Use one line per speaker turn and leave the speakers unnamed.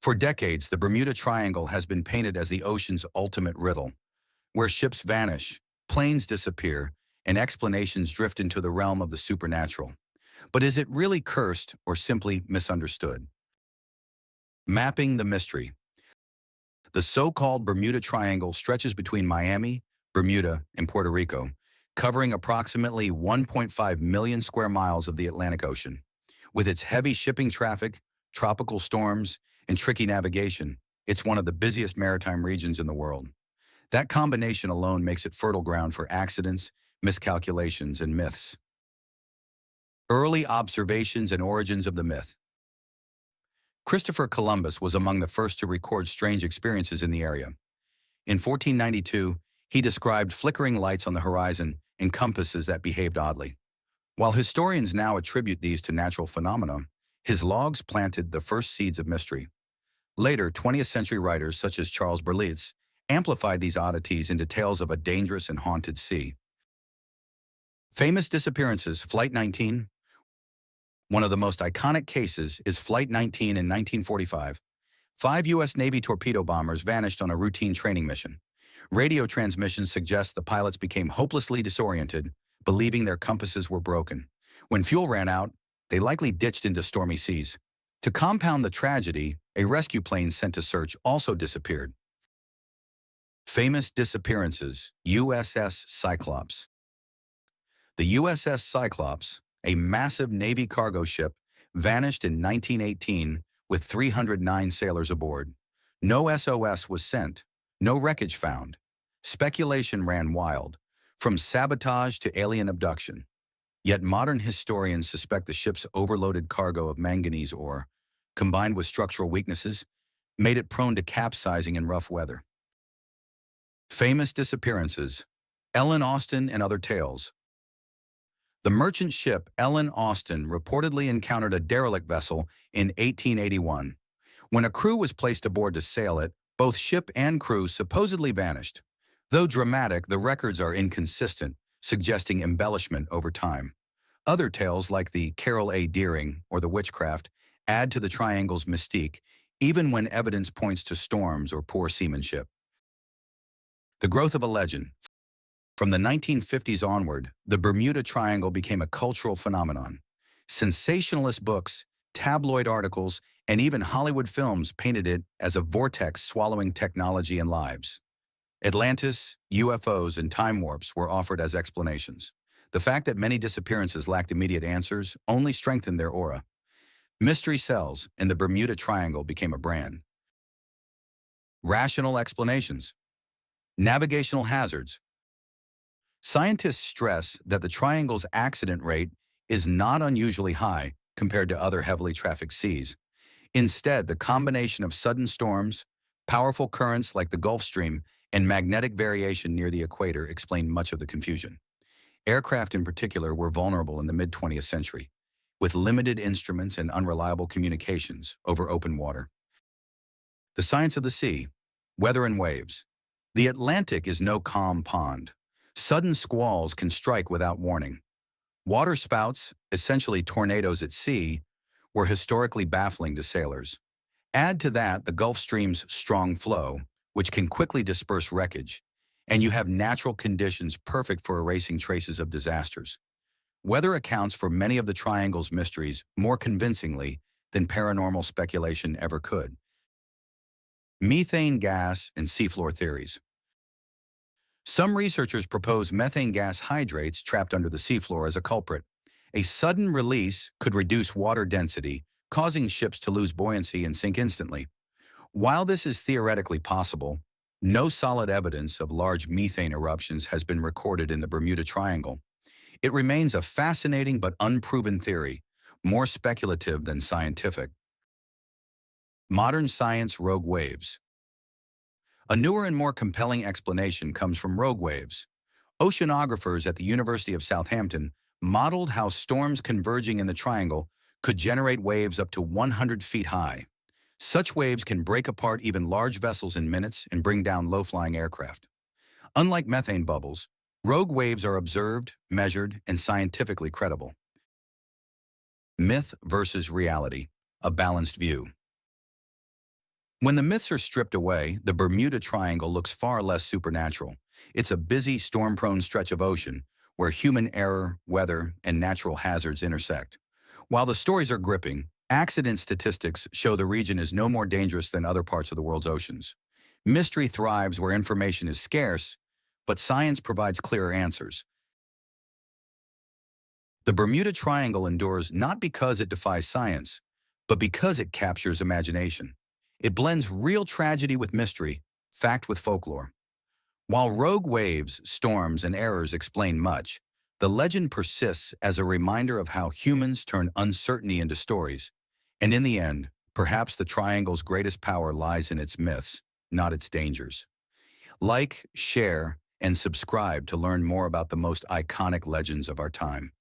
For decades, the Bermuda Triangle has been painted as the ocean's ultimate riddle, where ships vanish, planes disappear, and explanations drift into the realm of the supernatural. But is it really cursed or simply misunderstood? Mapping the mystery. The so-called Bermuda Triangle stretches between Miami, Bermuda, and Puerto Rico, covering approximately 1.5 million square miles of the Atlantic Ocean. With its heavy shipping traffic, tropical storms, and tricky navigation, it's one of the busiest maritime regions in the world. That combination alone makes it fertile ground for accidents, miscalculations, and myths. Early observations and origins of the myth. Christopher Columbus was among the first to record strange experiences in the area. In 1492, he described flickering lights on the horizon and compasses that behaved oddly. While historians now attribute these to natural phenomena, his logs planted the first seeds of mystery. Later, 20th century writers such as Charles Berlitz amplified these oddities into tales of a dangerous and haunted sea. Famous disappearances. Flight 19. One of the most iconic cases is Flight 19 in 1945. 5 U.S. Navy torpedo bombers vanished on a routine training mission. Radio transmissions suggest the pilots became hopelessly disoriented, believing their compasses were broken. When fuel ran out, they likely ditched into stormy seas. To compound the tragedy, a rescue plane sent to search also disappeared. Famous disappearances. USS Cyclops. The USS Cyclops, a massive Navy cargo ship, vanished in 1918 with 309 sailors aboard. No SOS was sent, no wreckage found. Speculation ran wild, from sabotage to alien abduction. Yet modern historians suspect the ship's overloaded cargo of manganese ore, combined with structural weaknesses, made it prone to capsizing in rough weather. Famous disappearances. Ellen Austin and other tales. The merchant ship Ellen Austin reportedly encountered a derelict vessel in 1881. When a crew was placed aboard to sail it, both ship and crew supposedly vanished. Though dramatic, the records are inconsistent, suggesting embellishment over time. Other tales, like the Carroll A. Deering or the Witchcraft, add to the triangle's mystique, even when evidence points to storms or poor seamanship. The growth of a legend. From the 1950s onward, the Bermuda Triangle became a cultural phenomenon. Sensationalist books, tabloid articles, and even Hollywood films painted it as a vortex swallowing technology and lives. Atlantis, UFOs, and time warps were offered as explanations. The fact that many disappearances lacked immediate answers only strengthened their aura. Mystery sells, and the Bermuda Triangle became a brand. Rational explanations. Navigational hazards. Scientists stress that the triangle's accident rate is not unusually high compared to other heavily trafficked seas. Instead, the combination of sudden storms, powerful currents like the Gulf Stream, and magnetic variation near the equator explain much of the confusion. Aircraft in particular were vulnerable in the mid-20th century, with limited instruments and unreliable communications over open water. The science of the sea. Weather and waves. The Atlantic is no calm pond. Sudden squalls can strike without warning. Waterspouts, essentially tornadoes at sea, were historically baffling to sailors. Add to that the Gulf Stream's strong flow, which can quickly disperse wreckage, and you have natural conditions perfect for erasing traces of disasters. Weather accounts for many of the triangle's mysteries more convincingly than paranormal speculation ever could. Methane gas and seafloor theories. Some researchers propose methane gas hydrates trapped under the seafloor as a culprit. A sudden release could reduce water density, causing ships to lose buoyancy and sink instantly. While this is theoretically possible, no solid evidence of large methane eruptions has been recorded in the Bermuda Triangle. It remains a fascinating but unproven theory, more speculative than scientific. Modern science. Rogue waves. A newer and more compelling explanation comes from rogue waves. Oceanographers at the University of Southampton modeled how storms converging in the triangle could generate waves up to 100 feet high. Such waves can break apart even large vessels in minutes and bring down low-flying aircraft. Unlike methane bubbles, rogue waves are observed, measured, and scientifically credible. Myth versus reality. A balanced view. When the myths are stripped away, the Bermuda Triangle looks far less supernatural. It's a busy, storm-prone stretch of ocean where human error, weather, and natural hazards intersect. While the stories are gripping, accident statistics show the region is no more dangerous than other parts of the world's oceans. Mystery thrives where information is scarce, but science provides clearer answers. The Bermuda Triangle endures not because it defies science, but because it captures imagination. It blends real tragedy with mystery, fact with folklore. While rogue waves, storms, and errors explain much, the legend persists as a reminder of how humans turn uncertainty into stories. And in the end, perhaps the Triangle's greatest power lies in its myths, not its dangers. Like, share, and subscribe to learn more about the most iconic legends of our time.